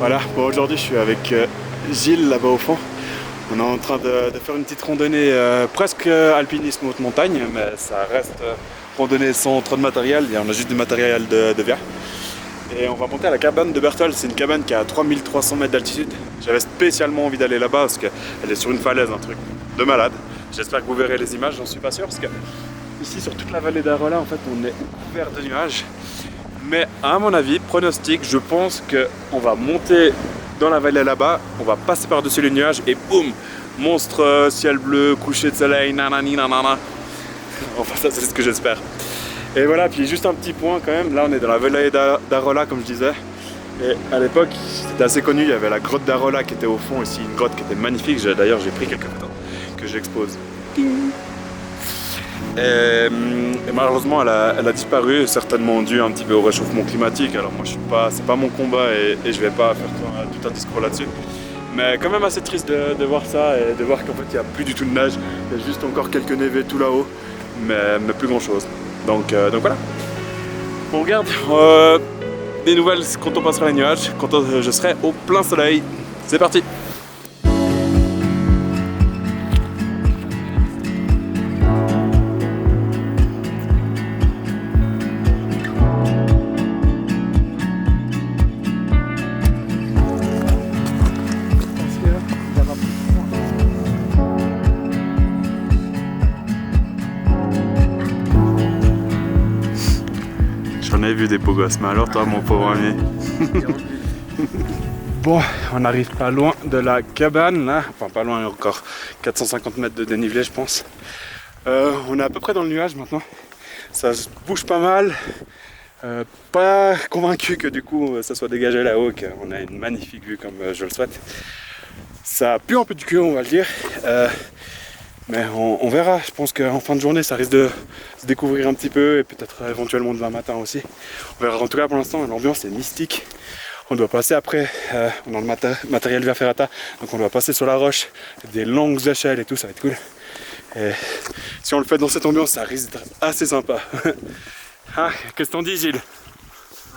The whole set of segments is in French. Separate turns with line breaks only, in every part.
Voilà, bon, aujourd'hui je suis avec Gilles là-bas au fond. On est en train de faire une petite randonnée presque alpinisme haute montagne, mais ça reste randonnée sans trop de matériel, on a juste du matériel de via. Et on va monter à la cabane de Berthold, c'est une cabane qui a 3300 mètres d'altitude. J'avais spécialement envie d'aller là-bas parce qu'elle est sur une falaise, un truc de malade. J'espère que vous verrez les images, j'en suis pas sûr parce que ici sur toute la vallée d'Arolla en fait on est couvert de nuages. Mais à mon avis, pronostic, je pense qu'on va monter dans la vallée là-bas, on va passer par-dessus les nuages et boum, monstre ciel bleu, coucher de soleil, nanani nanana. Enfin ça c'est ce que j'espère. Et voilà, puis juste un petit point quand même, là on est dans la vallée d'Arolla comme je disais. Et à l'époque, c'était assez connu, il y avait la grotte d'Arolla qui était au fond ici, une grotte qui était magnifique. D'ailleurs j'ai pris quelques photos que j'expose. Et malheureusement elle a disparu, certainement dû un petit peu au réchauffement climatique. Alors moi c'est pas mon combat et je vais pas faire tout un discours là-dessus. Mais quand même assez triste de voir ça et de voir qu'en fait il n'y a plus du tout de neige. Il y a juste encore quelques névés tout là-haut, mais plus grand chose. Donc voilà. On regarde des nouvelles quand on passera les nuages, quand je serai au plein soleil. C'est parti! J'en ai vu des beaux gosses, mais alors toi mon pauvre ami. Bon, on n'arrive pas loin de la cabane là, enfin pas loin, encore 450 mètres de dénivelé je pense. On est à peu près dans le nuage maintenant, ça se bouge pas mal. Pas convaincu que du coup ça soit dégagé là-haut, qu'on a une magnifique vue comme je le souhaite. Ça pue un peu du cul on va le dire. Mais on verra, je pense qu'en fin de journée ça risque de se découvrir un petit peu et peut-être éventuellement demain matin aussi. On verra, en tout cas pour l'instant l'ambiance est mystique. On doit passer après, on a le matériel via ferrata, donc on doit passer sur la roche, des longues échelles et tout, ça va être cool. Et si on le fait dans cette ambiance, ça risque d'être assez sympa. Ah, qu'est-ce que t'en dis Gilles?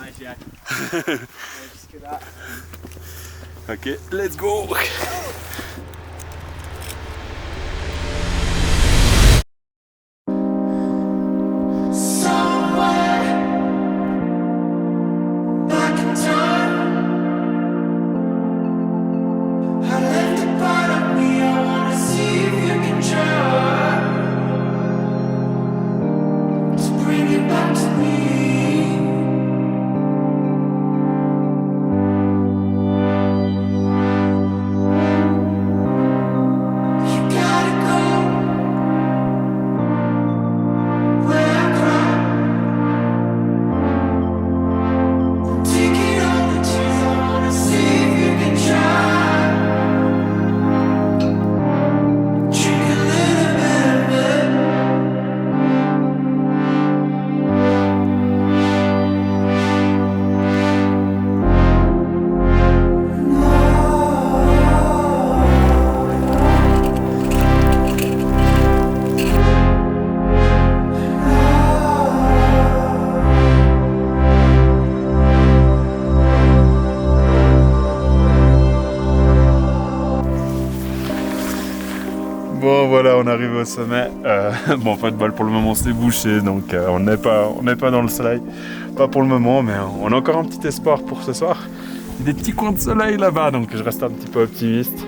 Ouais, j'ai hâte. Jusque là.
Ok, let's go! Bon voilà, on arrive au sommet. Bon, pas de bol pour le moment, c'est bouché, donc on n'est pas dans le soleil. Pas pour le moment, mais on a encore un petit espoir pour ce soir. Il y a des petits coins de soleil là-bas, donc je reste un petit peu optimiste.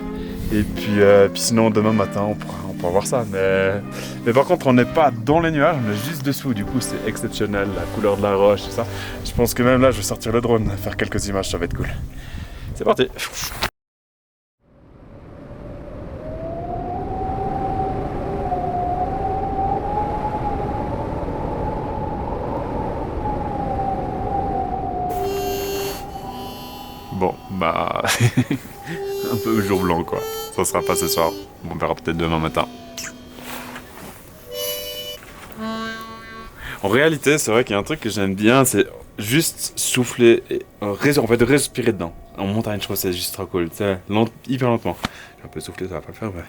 Et puis sinon, demain matin, on pourra voir ça. Mais par contre, on n'est pas dans les nuages, on est juste dessous. Du coup, c'est exceptionnel, la couleur de la roche, tout ça. Je pense que même là, je vais sortir le drone, faire quelques images, ça va être cool. C'est parti! Bon, bah, un peu jour blanc quoi. Ça sera pas ce soir. On verra peut-être demain matin. En réalité, c'est vrai qu'il y a un truc que j'aime bien, c'est juste souffler et en fait respirer dedans. En montagne, je trouve que c'est juste trop cool. Tu sais, hyper lentement. J'ai un peu soufflé, ça va pas le faire, ouais.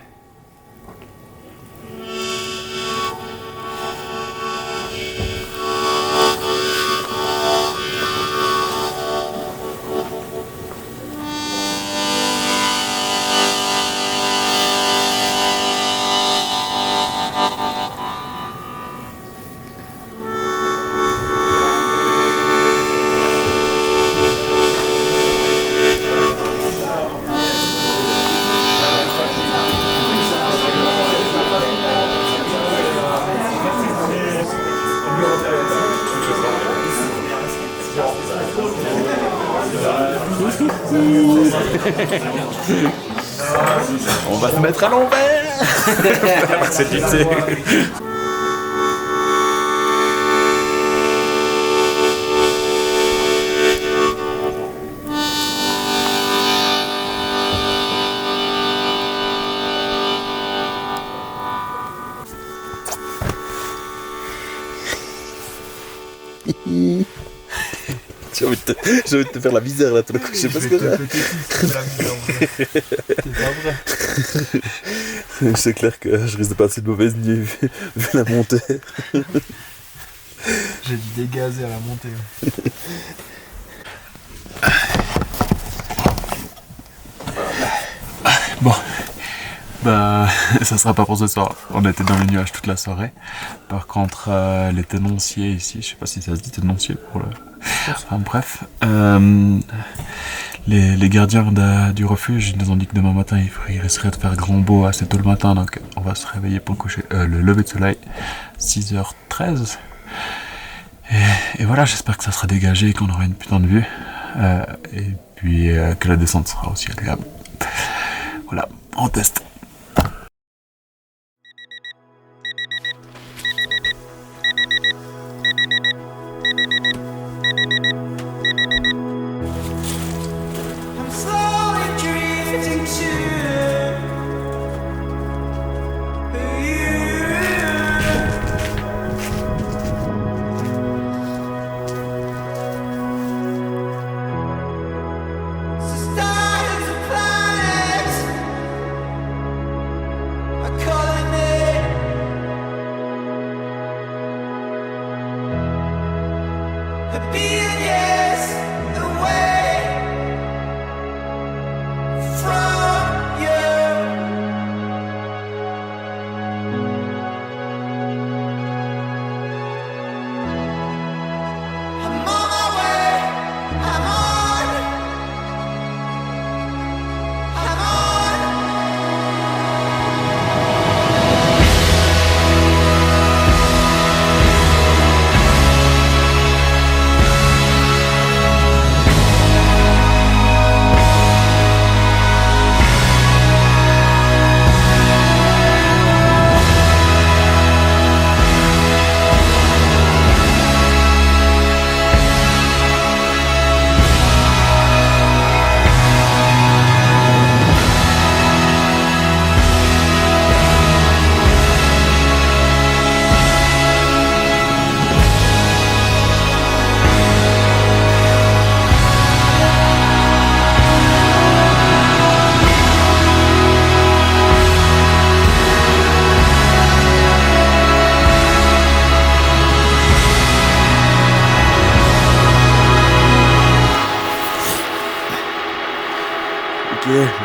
On va se mettre à l'envers. C'est du thé. J'ai envie de te faire la misère là tout le coup, je sais pas ce que j'ai. C'est clair que je risque de passer de mauvaise nuit vu la montée.
J'ai dû dégazer à la montée.
Bon, bah ça sera pas pour ce soir. On était dans les nuages toute la soirée. Par contre, les tenanciers ici, je sais pas si ça se dit tenancier pour le... Enfin bref, les gardiens du refuge ils nous ont dit que demain matin il risquerait de faire grand beau assez tôt le matin, donc on va se réveiller pour le lever de soleil 6h13. Et voilà, j'espère que ça sera dégagé et qu'on aura une putain de vue. Et puis que la descente sera aussi agréable. Voilà, on teste.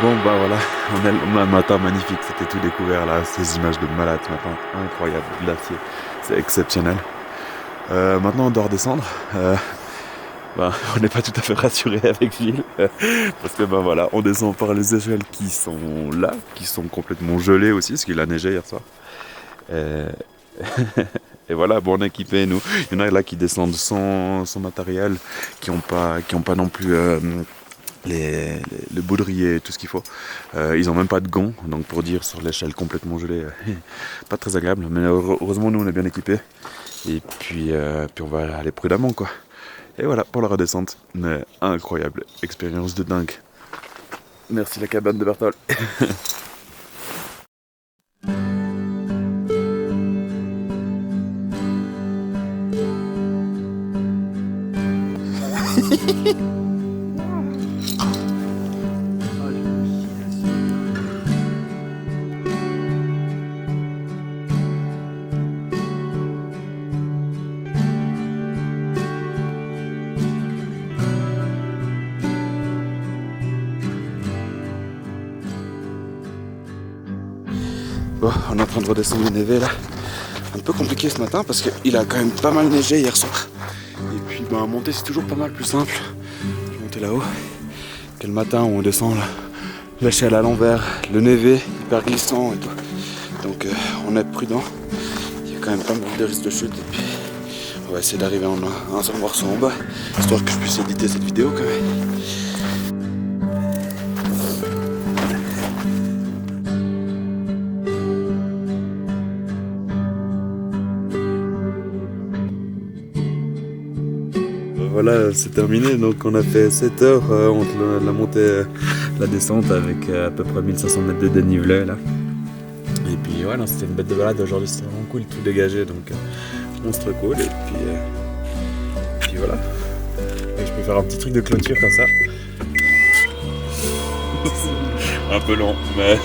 Bon bah voilà, on a un matin magnifique, c'était tout découvert là, ces images de malade ce matin, incroyable, glacier, c'est exceptionnel. Maintenant on doit redescendre, on n'est pas tout à fait rassuré avec Gilles, parce que voilà, on descend par les échelles qui sont là, qui sont complètement gelées aussi, parce qu'il a neigé hier soir. Et voilà, bon on est équipés nous, il y en a là qui descendent sans matériel, qui n'ont pas non plus... le baudrier et tout ce qu'il faut. Ils n'ont même pas de gants, donc pour dire sur l'échelle complètement gelée, pas très agréable, mais heureusement nous on est bien équipés et puis on va aller prudemment quoi. Et voilà pour la redescente, mais incroyable, expérience de dingue. Merci la cabane de Berthold. Bon, on est en train de redescendre le névé là. Un peu compliqué ce matin parce qu'il a quand même pas mal neigé hier soir. Et puis monter c'est toujours pas mal plus simple. Je vais monter là-haut. Que le matin où on descend là, l'échelle à l'envers, le névé hyper glissant et tout. Donc on est prudent. Il y a quand même pas mal de risques de chute. Et puis on va essayer d'arriver en un seul morceau en bas. Histoire que je puisse éditer cette vidéo quand même. voilà, c'est terminé. Donc on a fait 7 heures entre la montée la descente avec à peu près 1500 mètres de dénivelé là. Et puis ouais, non, c'était une bête de balade aujourd'hui, c'était vraiment cool, tout dégagé, donc monstre cool. Et puis voilà. Et je peux faire un petit truc de clôture comme ça. Un peu long, mais